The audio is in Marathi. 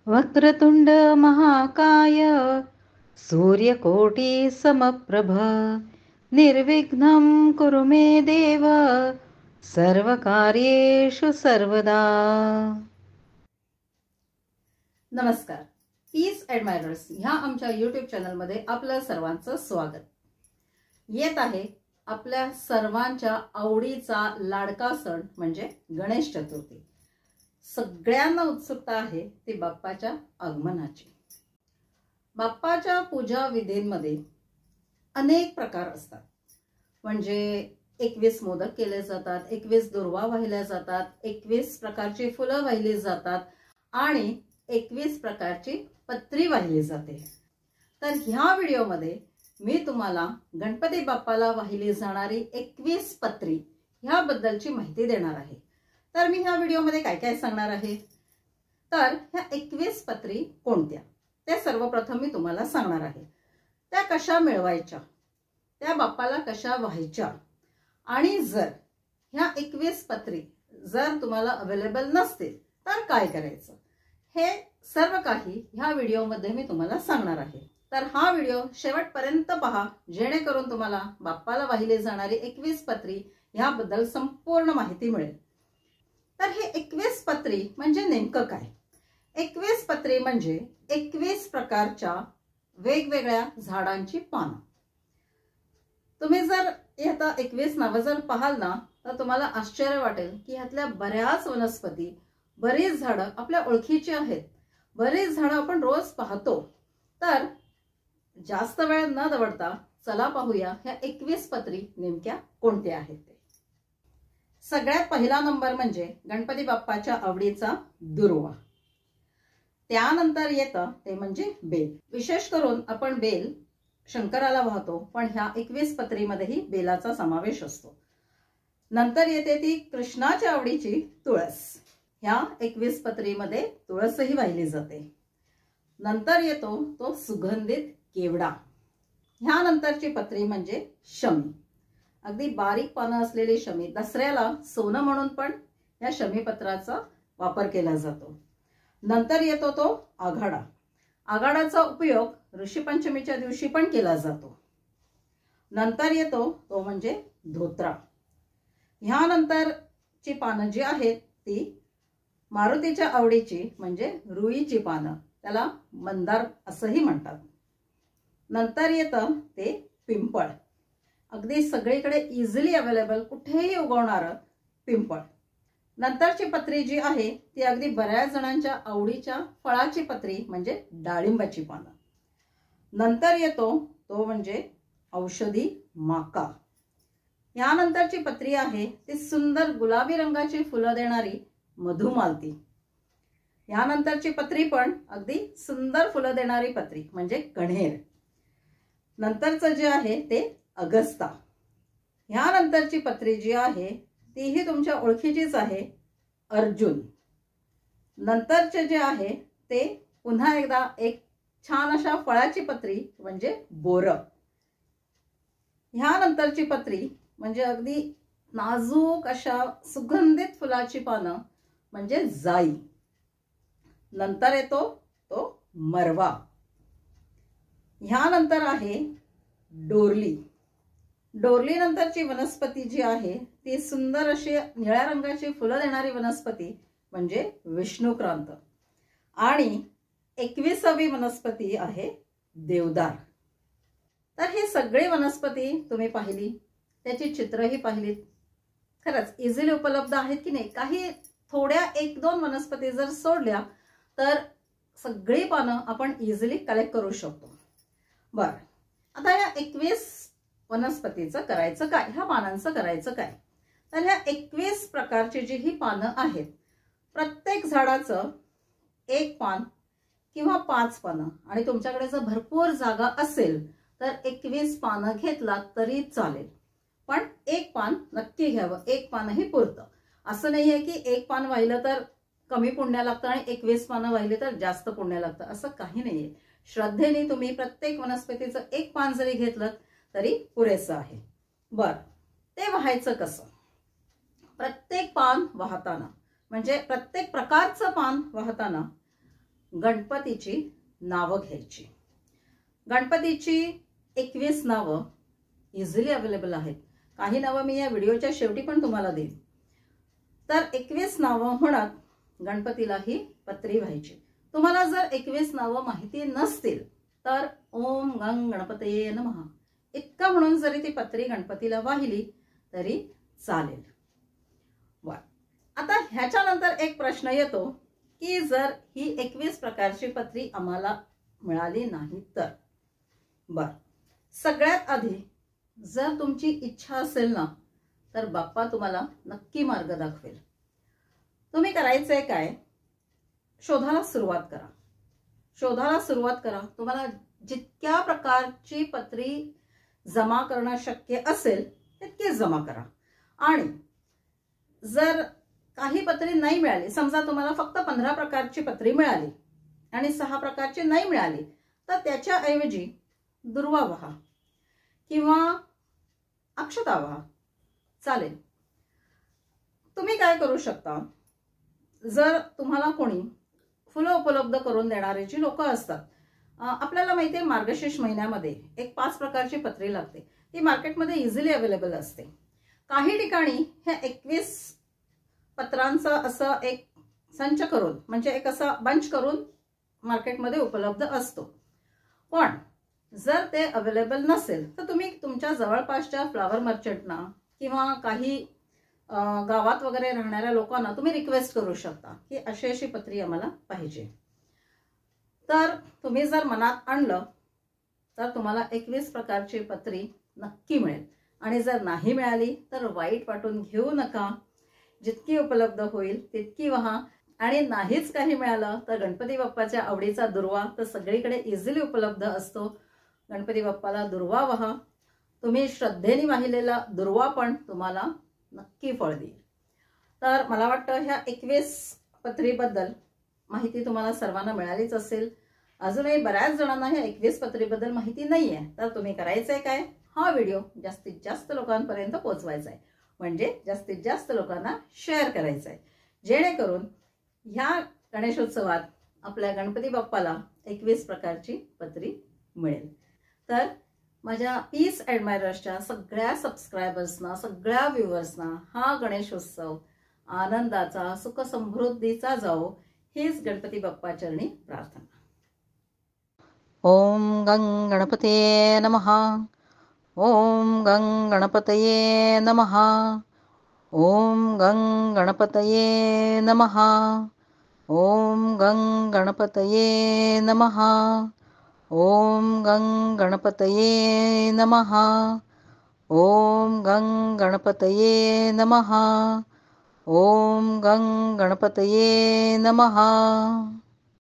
वक्रतुंड महाकाय सूर्यकोटी समप्रभ निर्विघ्नं कुरु मे देव सर्वकार्येषु सर्वदा। नमस्कार, पीस ॲडमायरर्स ह्या आमच्या यूट्यूब चॅनलमध्ये आपलं सर्वांचं स्वागत। येत आहे आपल्या सर्वांच्या आवडीचा लाडका सण म्हणजे गणेश चतुर्थी। सगळ्यांना उत्सुकता आहे ती बाप्पाच्या आगमनाची। बाप्पाच्या पूजा विधींमध्ये अनेक प्रकार असतात। म्हणजे 21 मोदक केले जातात, 21 दुर्वा वाहिल्या जातात, 21 प्रकारची फुलं वाहिली जातात आणि 21 प्रकारची पत्री वाहिली जाते। तर ह्या व्हिडिओमध्ये मी तुम्हाला गणपती बाप्पाला वाहिली जाणारी 21 पत्री ह्याबद्दलची माहिती देणार आहे। तर मी ह्या व्हिडिओमध्ये काय काय सांगणार आहे, तर ह्या 21 पत्री कोणत्या त्या सर्वप्रथम मी तुम्हाला सांगणार आहे। त्या कशा मिळवायच्या, त्या बाप्पाला कशा व्हायच्या, आणि जर ह्या 21 पत्री जर तुम्हाला अवेलेबल नसतील तर काय करायचं, हे सर्व काही ह्या व्हिडिओमध्ये मी तुम्हाला सांगणार आहे। तर हा व्हिडिओ शेवटपर्यंत पहा, जेणेकरून तुम्हाला बाप्पाला वाहिली जाणारी 21 पत्री ह्याबद्दल संपूर्ण माहिती मिळेल। तर हे 21 पत्री म्हणजे नेमकं काय? 21 पत्री म्हणजे 21 प्रकारच्या वेगवेगळ्या झाडांची पानं। तुम्ही जर ह्याचा 21 नावं जर पाहाल ना, तर तुम्हाला आश्चर्य वाटेल की ह्यातल्या बऱ्याच वनस्पती, बरीच झाडं आपल्या ओळखीची आहेत, बरीच झाडं आपण रोज पाहतो। तर जास्त वेळ न दवडता चला पाहूया ह्या 21 पत्री नेमक्या कोणत्या आहेत ते। सगळ्यात पहिला नंबर म्हणजे गणपती बाप्पाच्या आवडीचा दुर्वा। त्यानंतर येतं ते म्हणजे बेल। विशेष करून आपण बेल शंकराला वाहतो, पण ह्या 21 पत्रीमध्येही बेलाचा समावेश असतो। नंतर येते ती कृष्णाच्या आवडीची तुळस। ह्या 21 पत्रीमध्ये तुळसही वाहिली जाते। नंतर येतो तो सुगंधित केवडा। ह्या नंतरची पत्री म्हणजे शमी, अगदी बारीक पानं असलेली शमी। दसऱ्याला सोनं म्हणून पण या शमी पत्राचा वापर केला जातो। नंतर येतो तो आघाडा। आघाडाचा उपयोग ऋषीपंचमीच्या दिवशी पण केला जातो। नंतर येतो तो म्हणजे धोत्रा। ह्यानंतरची पानं जी आहेत ती मारुतीच्या आवडीची म्हणजे रुईची पानं, त्याला मंदार असंही म्हणतात। नंतर येतं ते पिंपळ, अगदी सगळीकडे इझिली अवेलेबल, कुठेही उगवणारं पिंपळ। नंतरची पत्री जी आहे ती अगदी बऱ्याच जणांच्या आवडीच्या फळाची पत्री म्हणजे डाळिंबाची पानं। नंतर येतो तो म्हणजे औषधी माका। यानंतरची पत्री आहे ती सुंदर गुलाबी रंगाची फुलं देणारी मधुमालती। यानंतरची पत्री पण अगदी सुंदर फुलं देणारी पत्री म्हणजे कण्हेर। नंतरचं जे आहे ते अगस्ता। ह्यानंतरची पत्री जी आहे तीही तुमच्या ओळखीचीच आहे, अर्जुन। नंतरचे जे आहे ते पुन्हा एकदा एक छान अशा फळाची पत्री म्हणजे बोर। ह्यानंतरची पत्री म्हणजे अगदी नाजूक अशा सुगंधित फुलाची पानं म्हणजे जाई। नंतर येतो तो मरवा। ह्यानंतर आहे डोरली। डोरली नंतरची वनस्पती जी आहे ती सुंदर अशी निळ्या रंगाची फुलं देणारी वनस्पती म्हणजे विष्णुक्रांत। आणि 21वी वनस्पती आहे देवदार। तर हे सगळे वनस्पती तुम्ही पाहिली, त्याची चित्रही पाहिलीत, खरंच इझिली उपलब्ध आहेत की नाही। काही थोड्या 1-2 वनस्पती जर सोडल्या तर सगळी पानं आपण इझिली कलेक्ट करू शकतो। बरं, आता या 21 वनस्पतीचं करायचं काय, ह्या पानांचं करायचं काय? तर ह्या 21 प्रकारची जी ही पानं आहेत, प्रत्येक झाडाचं 1 पान किंवा 5 पानं, आणि तुमच्याकडे जर भरपूर जागा असेल तर 21 पानं घेतलात तरी चालेल, पण 1 पान नक्की घ्यावं। 1 पानही पुरतं। असं नाहीये की 1 पान वाहिलं तर कमी पुण्य लागतं आणि 21 पानं वाहिली तर जास्त पुण्य लागतं, असं काही नाहीये। श्रद्धेने तुम्ही प्रत्येक वनस्पतीचं 1 पान जरी घेतलं तरी पुरेसं आहे। बरं, ते वाहायचं कसं? प्रत्येक पान वाहताना म्हणजे प्रत्येक प्रकारचं पान वाहताना गणपतीची नावं घ्यायची. गणपतीची 21 नावं इझिली अवेलेबल आहेत. काही नावं मी या व्हिडिओच्या शेवटी पण तुम्हाला देईन. तर 21 नावं म्हणत गणपतीला ही पत्री व्हायची. तुम्हाला जर 21 नावं माहिती नसतील तर ओम गंग गणपतये नमः इतका म्हणून जरी ती पत्री गणपतीला वाहिली तरी चालेल. वा, आता ह्याच्यानंतर एक प्रश्न येतो की जर ही 21 प्रकारची पत्री आम्हाला मिळाली नाही तर. बर, सगळ्यात आधी जर तुमची इच्छा असेल ना तर बाप्पा तुम्हाला नक्की मार्ग दाखवेल. तुम्ही करायचंय काय, शोधाला सुरुवात करा. शोधाला सुरुवात करा. तुम्हाला जितक्या प्रकारची पत्री जमा करणं शक्य असेल तितकी जमा करा. आणि जर काही पत्री नाही मिळाली, समजा तुम्हाला फक्त 15 प्रकारची पत्री मिळाली आणि 6 प्रकारची नाही मिळाली, तर त्याच्याऐवजी दुर्वा वहा किंवा अक्षता वहा चालेल. तुम्ही काय करू शकता, जर तुम्हाला कोणी फुलं उपलब्ध करून देणारे जी लोक असतात, आपल्याला माहिती आहे मार्गशीर्ष महिन्यामध्ये एक 5 प्रकारची पत्री लागते. ती मार्केटमध्ये इझिली अवेलेबल असते. काही ठिकाणी ह्या 21 पत्रांचा असं एक संच करून, म्हणजे एक असा बंच करून मार्केटमध्ये उपलब्ध असतो. पण जर ते अवेलेबल नसेल तर तुम्ही तुमच्या जवळपासच्या फ्लावर मर्चंटना किंवा काही गावात वगैरे राहणाऱ्या लोकांना तुम्ही रिक्वेस्ट करू शकता की अशी अशी पत्री आम्हाला पाहिजे. तर तुम्ही जर मनात आणलं तर तुम्हाला 21 प्रकारची पत्री नक्की मिळेल. आणि जर नाही मिळाली तर वाईट वाटून घेऊ नका. जितकी उपलब्ध होईल तितकी वहा. आणि नाहीच काही मिळालं तर गणपती बाप्पाच्या आवडीचा दुर्वा तर सगळीकडे इझिली उपलब्ध असतो. गणपती बाप्पाला दुर्वा वहा. तुम्ही श्रद्धेने वाहिलेला दुर्वा पण तुम्हाला नक्की फळ देईल. तर मला वाटतं ह्या 21 पत्रीबद्दल माहिती तुम्हाला सर्वांना मिळालीच असेल. अजूनही बऱ्याच जणांना ह्या 21 पत्रीबद्दल माहिती नाहीये. तर तुम्ही करायचंय काय, हा व्हिडिओ जास्तीत जास्त लोकांपर्यंत पोहोचवायचा आहे. म्हणजे जास्तीत जास्त लोकांना शेअर करायचं आहे, जेणेकरून ह्या गणेशोत्सवात आपल्या गणपती बाप्पाला 21 प्रकारची पत्री मिळेल. तर माझ्या पीस ॲडमायरर्सच्या सगळ्या सबस्क्रायबर्सना, सगळ्या व्ह्युअर्सना हा गणेशोत्सव आनंदाचा, सुख समृद्धीचा जाओ हीच गणपती बाप्पा चरणी प्रार्थना. ओम गंग गणपतये नमः. ओम गंग गणपतये नमः. ओम गंग गणपतये नमः. ओम गंग गणपतये नमः. ओम गंग गणपतये नमः. ओम गंग गणपतये नमः. ओम गंग गणपतये नमः.